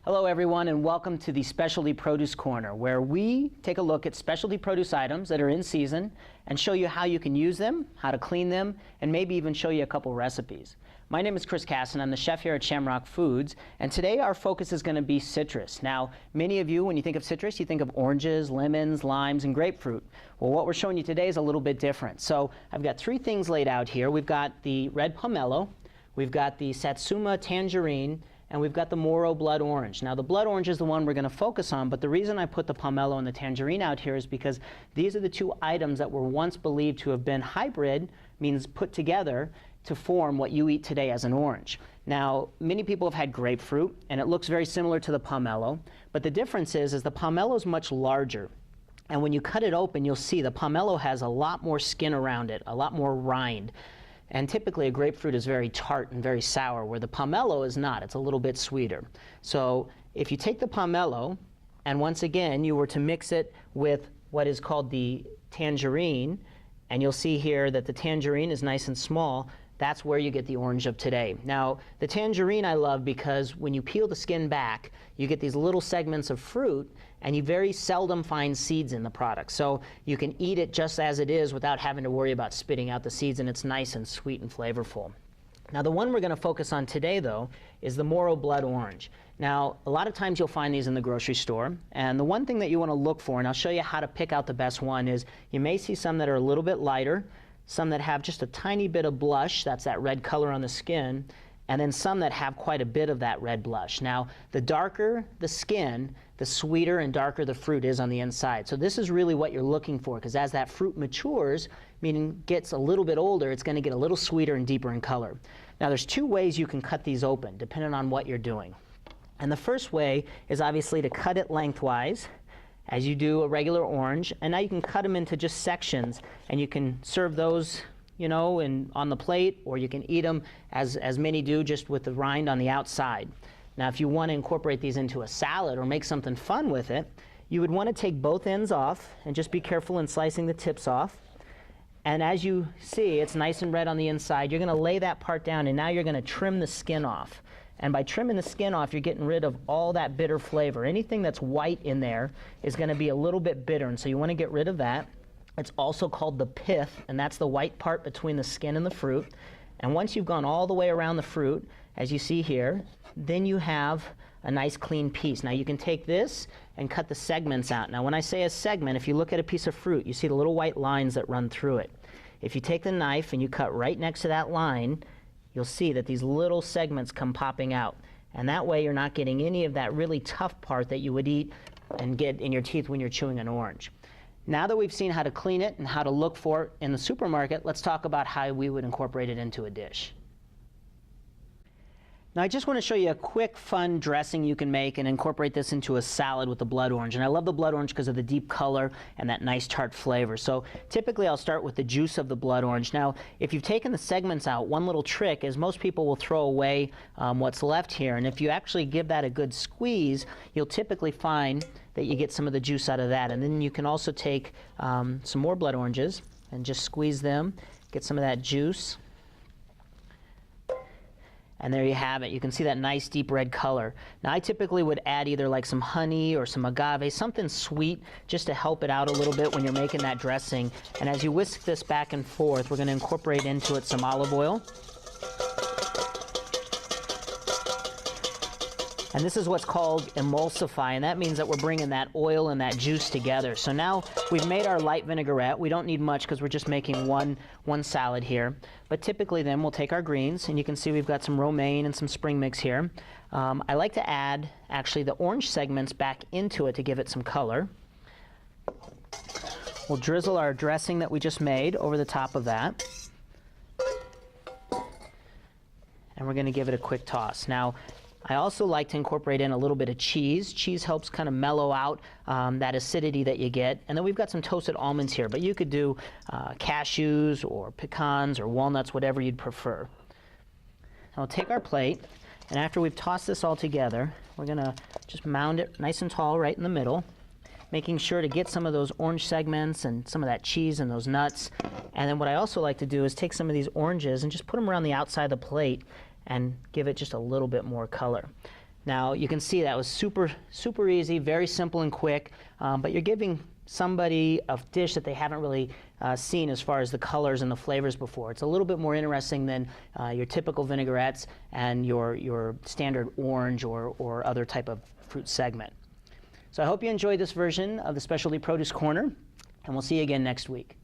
Hello everyone, and welcome to the Specialty Produce Corner, where we take a look at specialty produce items that are in season and show you how you can use them, how to clean them, and maybe even show you a couple recipes. My name is Chris Casson. I'm the chef here at Shamrock Foods, and today our focus is going to be citrus. Now, many of you, when you think of citrus, you think of oranges, lemons, limes, and grapefruit. Well, what we're showing you today is a little bit different. So I've got three things laid out here. We've got the red pomelo, we've got the Satsuma tangerine, and we've got the Moro blood orange. Now the blood orange is the one we're going to focus on, but the reason I put the pomelo and the tangerine out here is because these are the two items that were once believed to have been hybrid, means put together, to form what you eat today as an orange. Now, many people have had grapefruit, and it looks very similar to the pomelo, but the difference is the pomelo is much larger. And when you cut it open, you'll see the pomelo has a lot more skin around it, a lot more rind. And typically a grapefruit is very tart and very sour, where the pomelo is not. It's a little bit sweeter. So if you take the pomelo, and once again you were to mix it with what is called the tangerine, and you'll see here that the tangerine is nice and small, that's where you get the orange of today. Now, the tangerine I love because when you peel the skin back, you get these little segments of fruit, and you very seldom find seeds in the product. So you can eat it just as it is without having to worry about spitting out the seeds, and it's nice and sweet and flavorful. Now, the one we're going to focus on today, though, is the Moro blood orange. Now, a lot of times you'll find these in the grocery store, and the one thing that you want to look for, and I'll show you how to pick out the best one, is you may see some that are a little bit lighter, some that have just a tiny bit of blush, that's that red color on the skin, and then some that have quite a bit of that red blush. Now, the darker the skin, the sweeter and darker the fruit is on the inside. So this is really what you're looking for, because as that fruit matures, meaning gets a little bit older, it's going to get a little sweeter and deeper in color. Now, there's two ways you can cut these open, depending on what you're doing. And the first way is obviously to cut it lengthwise, as you do a regular orange, and now you can cut them into just sections, and you can serve those, you know, on the plate, or you can eat them as many do, just with the rind on the outside. Now, if you want to incorporate these into a salad or make something fun with it, you would want to take both ends off and just be careful in slicing the tips off. And as you see, it's nice and red on the inside. You're going to lay that part down, and now you're going to trim the skin off. And by trimming the skin off, you're getting rid of all that bitter flavor. Anything that's white in there is going to be a little bit bitter, and so you want to get rid of that. It's also called the pith, and that's the white part between the skin and the fruit. And once you've gone all the way around the fruit, as you see here, then you have a nice clean piece. Now you can take this and cut the segments out. Now when I say a segment, if you look at a piece of fruit, you see the little white lines that run through it. If you take the knife and you cut right next to that line, you'll see that these little segments come popping out. And that way you're not getting any of that really tough part that you would eat and get in your teeth when you're chewing an orange. Now that we've seen how to clean it and how to look for it in the supermarket, let's talk about how we would incorporate it into a dish. Now I just want to show you a quick fun dressing you can make and incorporate this into a salad with the blood orange. And I love the blood orange because of the deep color and that nice tart flavor. So typically I'll start with the juice of the blood orange. Now if you've taken the segments out, one little trick is most people will throw away what's left here. And if you actually give that a good squeeze, you'll typically find that you get some of the juice out of that. And then you can also take some more blood oranges and just squeeze them, get some of that juice. And there you have it. You can see that nice deep red color. Now I typically would add either like some honey or some agave, something sweet, just to help it out a little bit when you're making that dressing. And as you whisk this back and forth, we're going to incorporate into it some olive oil. And this is what's called emulsify, and that means that we're bringing that oil and that juice together. So now we've made our light vinaigrette. We don't need much because we're just making one salad here. But typically then we'll take our greens, and you can see we've got some romaine and some spring mix here. I like to add actually the orange segments back into it to give it some color. We'll drizzle our dressing that we just made over the top of that. And we're going to give it a quick toss. Now, I also like to incorporate in a little bit of cheese. Cheese helps kind of mellow out that acidity that you get. And then we've got some toasted almonds here, but you could do cashews or pecans or walnuts, whatever you'd prefer. Now we'll take our plate, and after we've tossed this all together, we're going to just mound it nice and tall right in the middle, making sure to get some of those orange segments and some of that cheese and those nuts. And then what I also like to do is take some of these oranges and just put them around the outside of the plate and give it just a little bit more color. Now you can see that was super easy, very simple and quick, but you're giving somebody a dish that they haven't really seen as far as the colors and the flavors before. It's a little bit more interesting than your typical vinaigrettes and your standard orange or other type of fruit segment. So I hope you enjoyed this version of the Specialty Produce Corner, and we'll see you again next week.